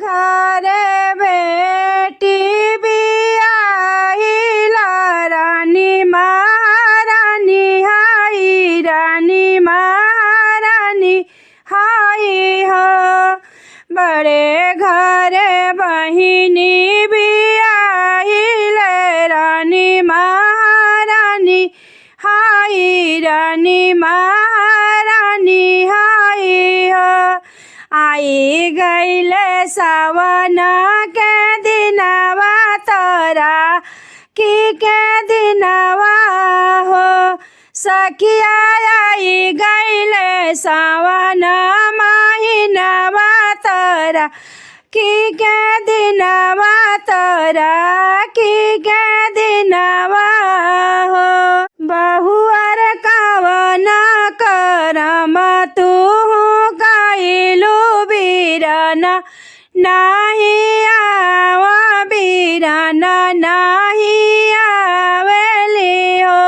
घरे बेटी बियाहिला रानी महारानी हाई रानी महारानी हाई हो। बड़े घरे बहिनी बियाहिले रानी महारानी हाई रानी महारानी हाई हो। आई गईले सावन के दिनवा तोरा की के दिनवा हो। सखिया आई गईले सावन महीनवा तोरा की के दिनवा तोरा की के दिनवा हो। बहुअर कवन करम तू कइलू बीरन नाही आवा बीरन नाही आवेली हो।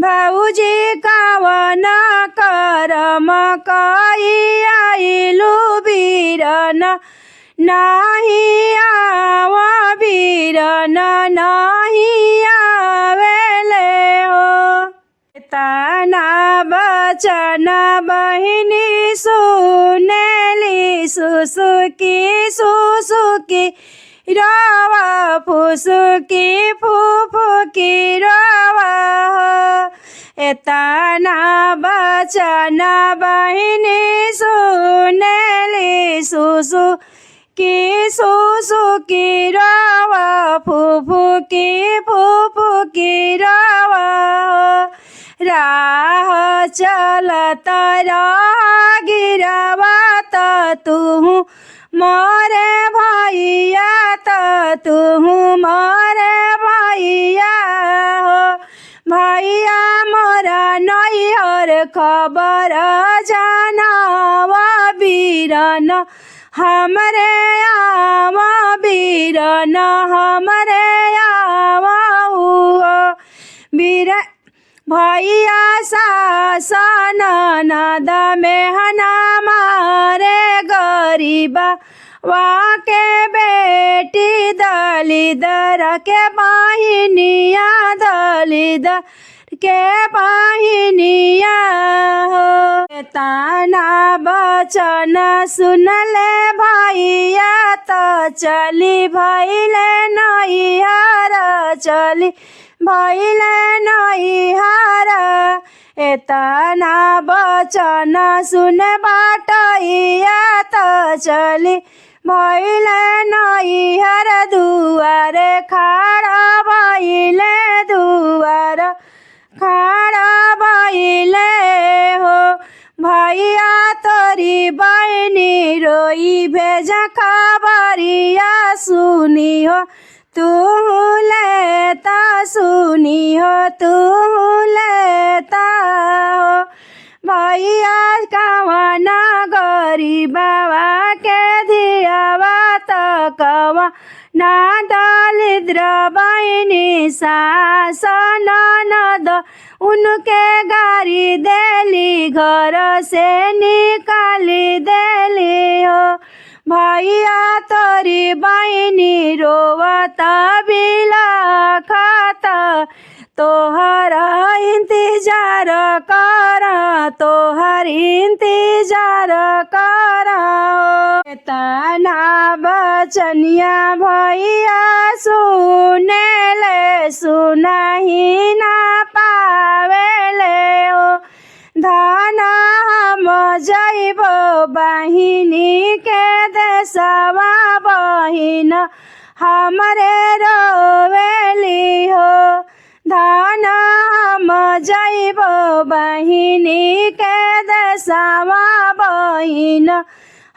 भौजी कवन करम कई आइलू बीरन नाही आवा बीरन नाही आवेले हो। तना बचन बहिनी सुनेली सुसुकी सुसुकी रवा फुसुकी फुफुकी रवा हो। तना बचन बहिनी सुनेली सुसुकी सुसुकी रवा फुफुकी फुफुकी रवा हो। राह चलत गिरवा तू मोरे भैया तू मोरे भैया हो। भैया मोरा नैहर खबर जानवा बीरन हमरे आवा बीरन हमरे आवा हुआ। बीर भैया सासन नद मेहना मारे गरीबा वाके बेटी दलिदर के बहिनिया दलिदर के बहिनिया हो। ताना बचन सुनले भैया तो चली भैले नैहर चली भैले नैहर। एतना बचन सुन बाटैया तो चली भैले नैहर। दुआरे खड़ा भैले दुआर खड़ा भैले हो। भैया तोरी बहनी रोई भेज खबरिया सुनी हो तू लेता सुनी हो तू लेता हो। भैया कवना गरीबवा के दियावा तो कवना दलिद्र बहिनी सास ननद उनके गारी देली घर से निकाली देली हो। भैया तोरी बहिनी रोवत बिलखत तोहर इंतजार कर तोहर इंतजार कर। तना बचनिया भैया सुनेले सुनही ना पावेले हो। धन हम जइबो बहिनी के देशवा बहिन हमरे रोवेली हो। धन हम जइबो बहिनी के देशवा बहिन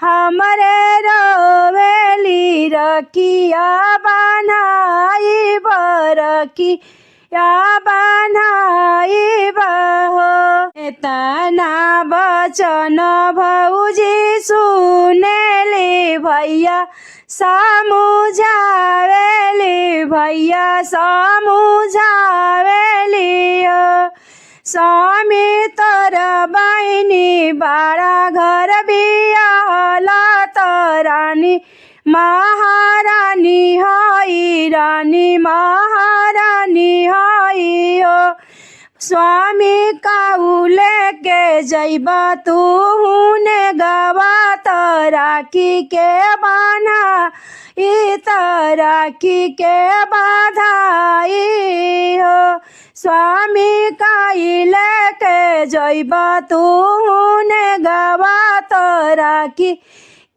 हमरे रोवेली। रखिया बनाई बरखिया बनाई बहो। तना बचन भौजी सुनेली भैया समुझावेली भैया समुझावेली हो। स्वामी तोर बहिनी बाड़ा घर बियाहला तो रानी महारानी हई रानी महारानी हई हो। स्वामी काउले के जइबा तू हुने गवा त राखी के बाना ई त राखी के बाधाई हो। स्वामी काइले के जइबा तू हुने गवा त राखी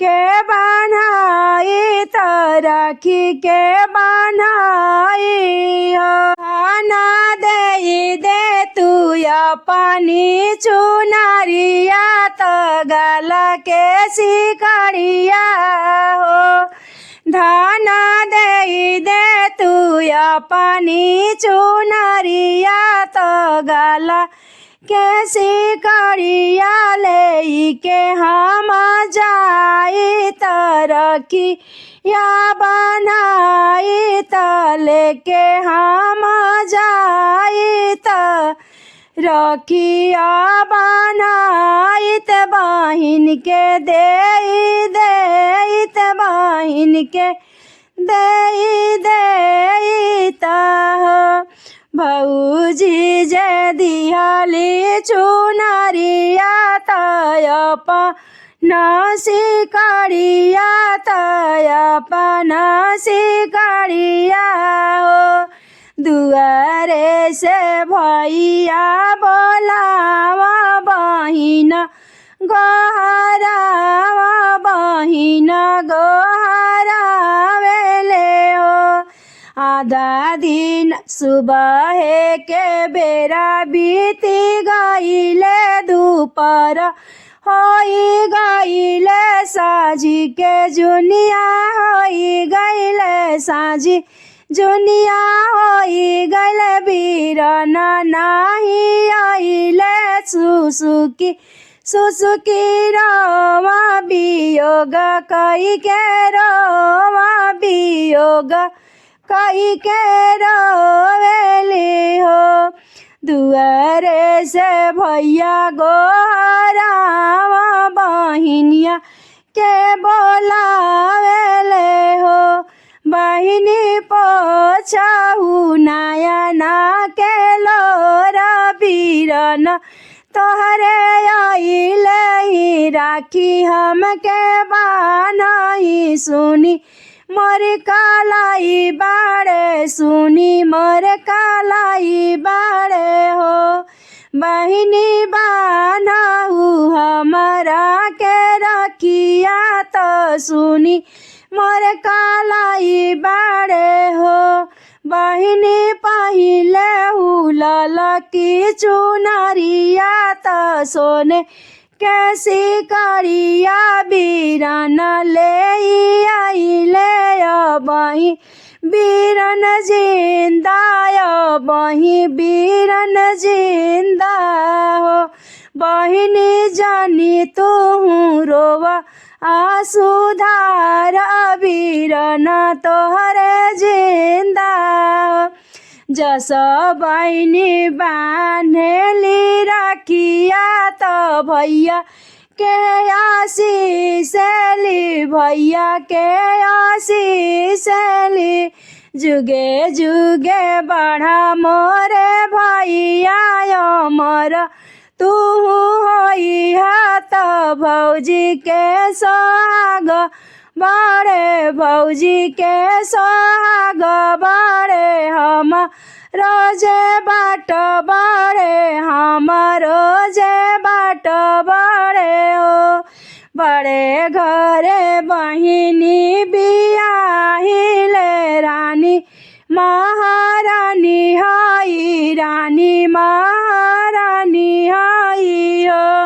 के बान्हाई त राखी के बान्हाई हो। खाना दे तू अपनी चुनरिया त गला के सिकड़िया हो। धाना दे तू अपनी चुनरिया त गला के सिकड़िया ले के हम जाई त रखी या बनाई त लेके हम जाई त रखिया बनाई त बहिन के दे त बहिन के दे त भौजी जे दिहली चुनरिया तयप सिकड़िया तयपन सिकड़िया हो। दुआरे से भैया बोलावा बहिन गोहरावा बहिन गोहरावेले हो। आधा दिन सुबह के बेरा बीती गईले दोपहर होई गईले साझी के जुनिया होई गईले साझी जुनिया होई गईले बीरन नाही आइले सुसुकी रोवा वियोग कई के रोवा वियोग कई के रोवेली हो। दुआरे से भैया गोहरावा बहिनिया के बोलावेले हो। बहिनी पोछाऊ नयना के लोरा बीरन तोहरे आइले ही राखी हमके बान्हाई सुनी मोर कालाई बाड़े सुनी मोर कालाई बाड़े हो। बहिनी बान्हाऊ हमरा के रखिया तो सुनी मोर कालाई बाड़े हो। बहिनी पहिले हुलल की चुनरिया त सोने कैसी करिया बीरन ले आइले बही बीरन जिंदा बही बीरन जिंदा हो। बहिनी जानी तू रोवा आसुधार बीरन तोहरे जिंदा हो। जस बहिनी बान्हेली राखिया त भैया के आशीष ली भैया के आशीष ली। जुगे जुगे बढ़ा मोरे भैया अमर तू होई हाथ भौजी के सोहाग बाड़े भौजी के सोहाग बाड़े हम रोजे बाट बाड़े हम रोजे बाट बाड़े हो। बड़े घरे बहिनी बियाहिले रानी महारानी हई रानी महारानी हई हो।